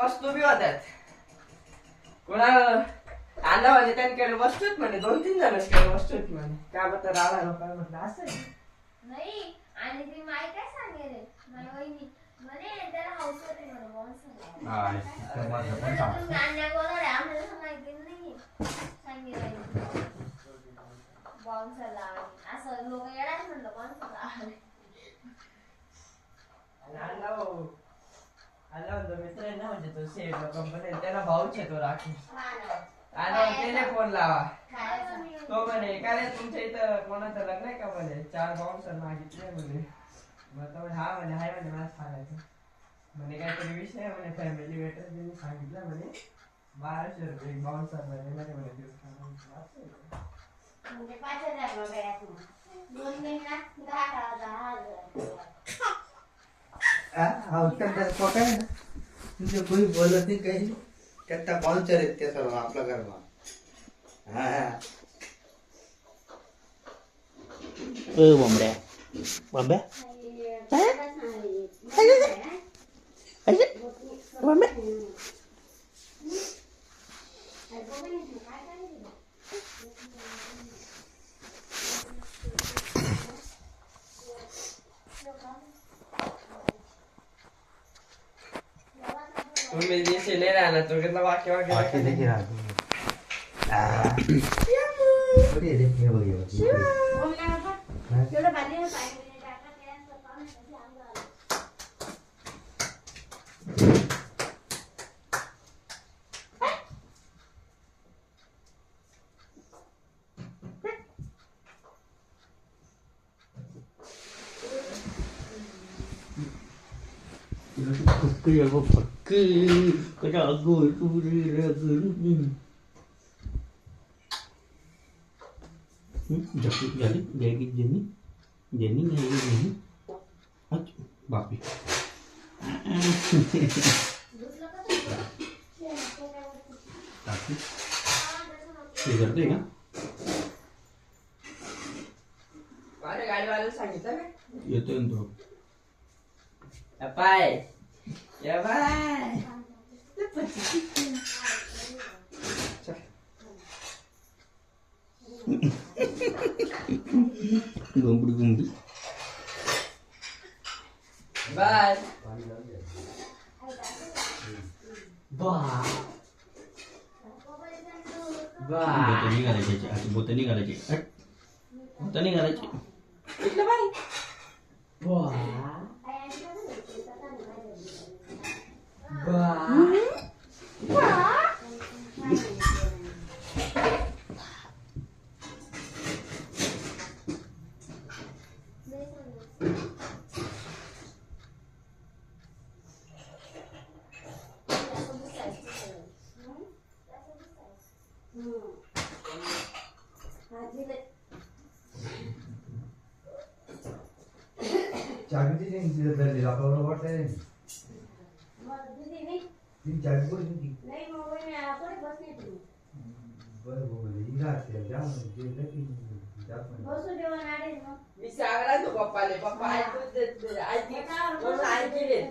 वस्तू बी होत्यात कोणाला आला म्हणजे त्यांच्याकडे वस्तूच म्हणे 2-3 जणांकडे वस्तूच म्हणे काय बघता राहणार लोकांना म्हटलं असं नाही. आणि ती माई काय सांगेल माझी वहिनी म्हणे त्याला हाऊस होते म्हणे बाउन्सरला असं लोक येणार म्हणलं बाउन्सरला आला मित्र आहे ना म्हणजे तो सेट कंपनी त्याला भाऊच येतो राखी आणि त्याने फोन लावा तो म्हणे काय रे तुमच्या इथं कोणाचं लग्न आहे का म्हणे 4 बाउन्सर मागितले म्हणे मग तो हा म्हणे हाय म्हणे मला सांगायचं म्हणे काहीतरी विषय आहे म्हणे फॅमिली वेटर त्यांनी सांगितलं म्हणे 1200 रुपये बाउन्सर म्हणे म्हणे दिवस म्हणजे 5000 रुपये 2 महिन्यात 10,000 तुझे कोई बोलत नाही काही त्या बाउन्सर आहेत त्या सर्व आपल्या घरमा बॉम्ब्या बॉम्ब्या तुम्ही दिसे नाही राहणार तो कितना वाक्य देखील राहतो बापी करते का गाडीवाल्याला सांगितलं का येतोय ना तो पाय या बाय गोंबडी गोंबडी बाय बाय बोतनी घालायची अशी बोतनी घालायची बोतनी घालायची इकडे बाय बाय जागृती धरली आपल्याला वाटतंय ती जागी कोणी होती बरं मी सांगला तो पप्पाले पप्पा ऐकून देत ऐकी म्हणून ऐकी देत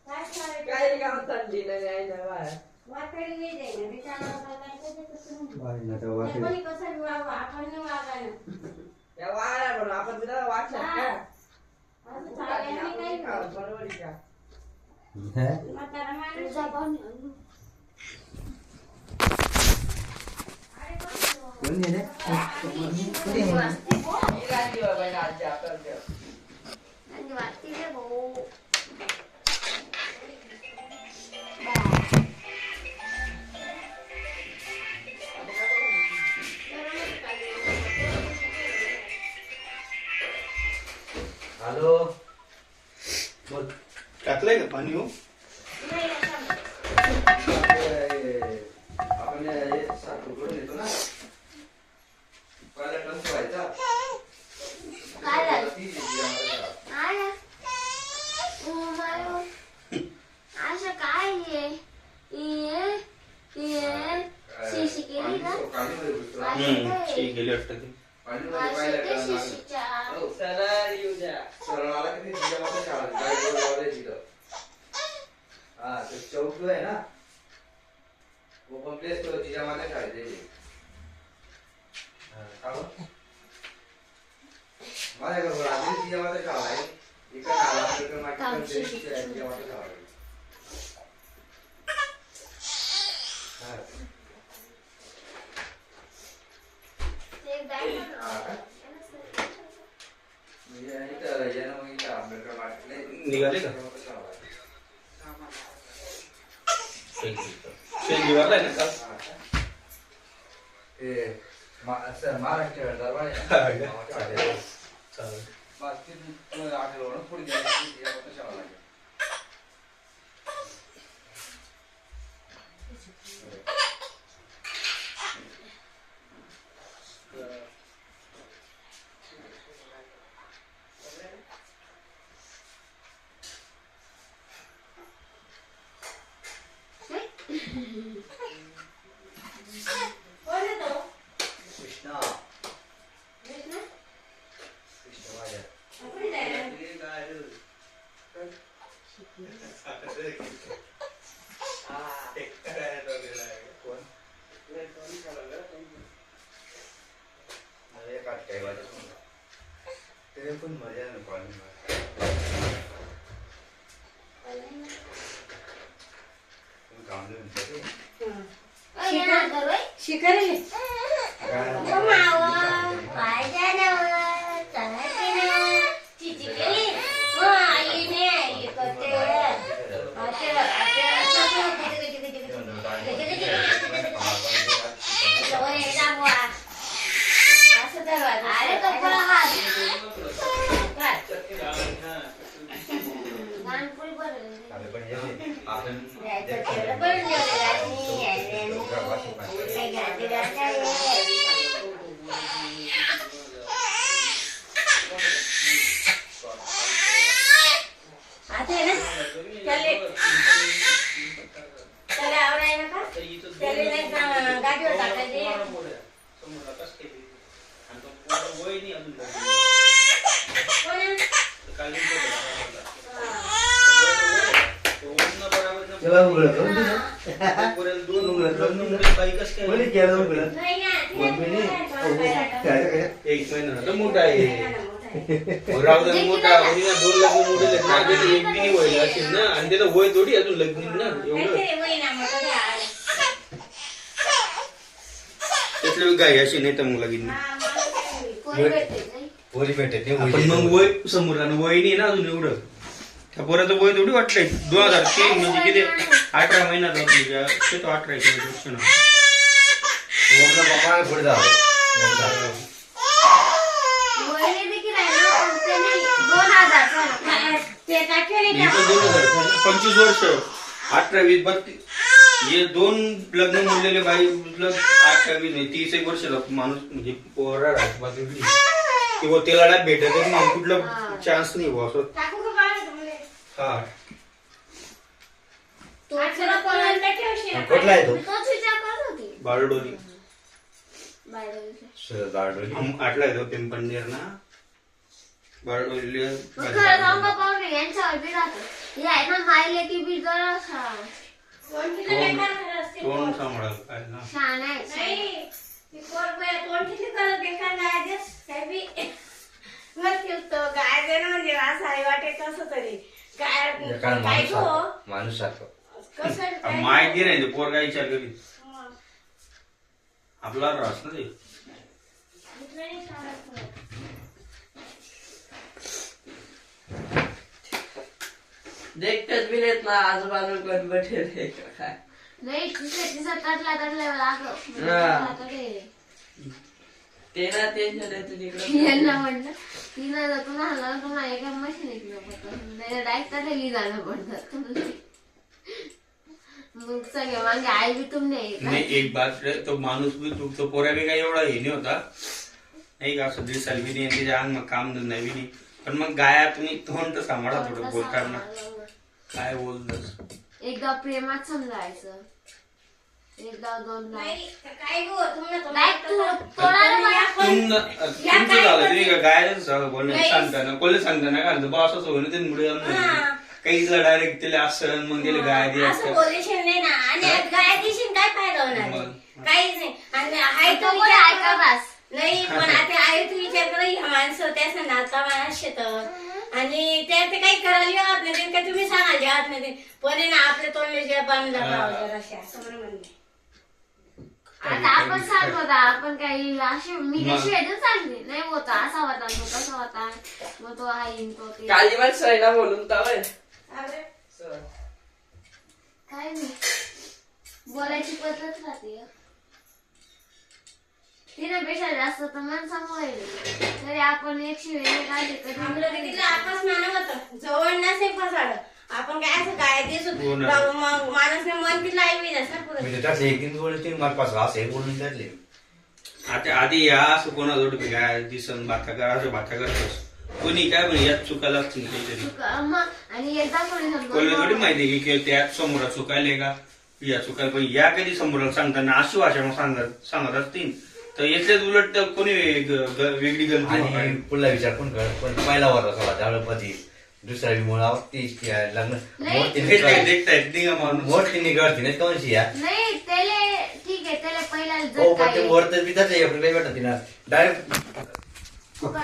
काय काम थंडी नाही आहे ना बाय या वाळा म्हणून आपण तिला वाटलं का बरोबर का कोण गेले हॅलो बोल टाकलंय का पाणी हो आपण साखर करून येतो ना पहिला टंच व्हायचा असं काय आहे शिशी केली का ठीक गेली वाटतं ते. आणि मध्ये पाहिलं का मागं? शिशीच्या. चला येऊ द्या. सरळ आला की ते जिजामाता शाळा आहे. गाडी वर लावलंय तिथं. हा ते चौक जो आहे ना ओपन प्लेस तो जिजामाता शाळा आहे त्याची. हा, का बरं? माझ्या घरावर आधी जिजामाता शाळा आहे. इकडे आला इकडे मागे जिजामाता शाळा आहे. हा. ते एक बॅग बनव. हा का? म्हणजे इथं यानं मग इथं आंबेडकर मार्केटला निघाले का? जिजामाता शाळा आहे. शेंडी वारलाय ना काल? हा का? ते असं महाराष्ट्र दरबार आहे हा ना? का? मामाच्या वाड्यात. चालेल. बस तिथून आठवलं पुढे गेलं जिजामाता शाळा लागेल. कोण आहे तो? कृष्णा कृष्ण? कृष्ण माझ्या कुठे जायला? पण मजा ना कॉलेज काम अय, येणार का रे? शिकायला ओ मावा, काय झालं? चला की नाही? चिची केली? हो, आईने आई करते. आता, सवय आहे ना बुवा. असं तर वाजव. अरे कपडा हात. काय? लहानपोळी बरं. आपण यायचं तेवढं बरं जेवलं रात्री. काय घालते घालते. आता आहे ना त्याला आवडाय ना का त्याला नाही का गाडीवर टाकायचे कोण आहे? तेव्हा उघडं करून दिलं. कोणी केलं उघडं? नाही ना, ते मम्मीने नाही. एक महिना मोठा आहे राहू दे मोठा म्हणजे ना 2 लग्न मोठे आहेत ना त्याचे एक बी नाही व्हायला असेल ना आणि त्याचं वय थोडी अजून लग्न ना एवढं काहीतरी महिना मोठा द्या. त्यातलं गाय अशी नाही तर मग लगीन हा, मला काही कोणी भेटत नाही. पोरी भेटत नाही, आपण मुली मग वय समोर वय नाही ना अजून एवढं त्या पोराचं वय थोडी वाटलंय 2003 म्हणजे किती 18 महिन्यात आपली तो 18 वर्ष ना मोठं बाबा पुढे जावं. वहिनी देखील आहे ना, पण त्यांनी 2000 चा ते टाकेल हे पण 2000 25 वर्ष 18 20 32 हे 2 लग्न मोडलेले बाई 18 20 30 वर्ष माणूस म्हणजे पोरा राजपासून किंवा त्याला नाही भेटतच नाही कुठला चान्स नाही बुवा असं टाकू का बाहेर तुम्हाला? हा तो आजचा कोणाला टाकेल? कुठला आहे तो? तोच विचार करत होती. बारडोली बाहेर आटला येतो पिंपणनेर ना बारडोली मग खरं सांगू का पाहुणे, यांच्यावर बी राहतं. हे आहे ना मायले की बी जरा कोण किती बेकार झालं असते तोंड सांभाळा काय ना छान आहे. नाही ती कोण किती करत बेकार गाय देस काय बी मग फिरतो गाय देणं म्हणजे असं आई वाटे कसं तरी काय काय गो माणूस सारखं कसं काय माहिती नाही ते पोरगा विचार करी आपला रास ना ते इथलं नाही सांगत तुला. देखतेच बी नाहीत ना आजूबाजूला कोण बठेल काय नाही तिचा तटला लागलं. हा. तटले. ते ना टेन्शन येतं तिकडे यांना म्हटलं तिला जातो ना हल्ला तुम्हाला एका मशीन डायरेक्ट तटली जाणं पडतं. मग सगळे मागे आई बी तुमने नाही एक बात रे, तो माणूस बी तो पोऱ्या बी काही एवढा हे नाही होता नाही का असं दिसायला बी नाही त्याच्या अंग मग काम धंदा बी नाही पण मग गाया तुम्ही तोंड तर सांभाळा थोडं बोलताना काय बोलतस एकदा प्रेमात समजायचं. 1 लाव 2 लाव नाही काय गो तुम्हाला नाही, तोडायला तुमचं झालं तुम्ही गायला बोलणं सांगताना कोल्हे सांगताना काय म्हणतो बा असंच होईल मुळे काही डायरेक्ट त्याला असं मग त्याला गाय दे असं बोलेशील नाही ना आणि गाय देशील काय फायदा होणार आहे? काहीच नाही आणि आहे तो तो कोण विचार ऐका करा. बस. नाही पण आता आहे तू विचार कर ह्या माणसं त्याच नाता माणस शेतात आणि त्या ते काही करायला जेवत नाही काय तुम्ही सांगाल जेवत नाही पण आहे ना आपले तोंडले जे बांधला जराशे असं म्हणून म्हणणे. आता आपण सांगतो होता आपण काही अशी मी कशी वेळेस सांगते नाही होता असा होता तो कसा होता मग तो आहे तो ते काळजी पण सैना बोलून तवय अरे काय नाही बोलायची पद्धत राहते तिच्यापेक्षा जास्त तर माणसामुळे तरी आपण 100 काढले आपलं ते तिला आकाश मानव होतं जवळ नसे फसाड आपण काय असं काय दिसत हो ना. मग माणूसने मन तिला ऐकवीच ना पुढे म्हणजे त्याचे एक तीन बोलले तीन मार्क पास असं हे बोलून त्यातले आता आधी या असं कोणाजवळ काय दिसन भाता करा असं भाता करतोस कोणी काय म्हणे यात चुकायला असतील काहीतरी आणि एकदा कोणी कोणाला थोडी समजा माहिती की त्या समोरा चुकायले का या चुकायला पण या कधी समोराला सांगताना अशी भाषा मग सांगत असतील तर याच्यात उलट कोणी वेगळी गलती आणि होणार. पुढला विचार पण कर पण पहिला वर असावा त्यावेळेस पती दुसरा मुळा ती लग्न देखतायत निघा माणूस मोठी निघडती नाही कोणशी या नाही त्याला ठीक आहे त्याला पहिला हो जर पण ते काय वर तर बी त्याचं एप्रिल भेटत ना डायरेक्ट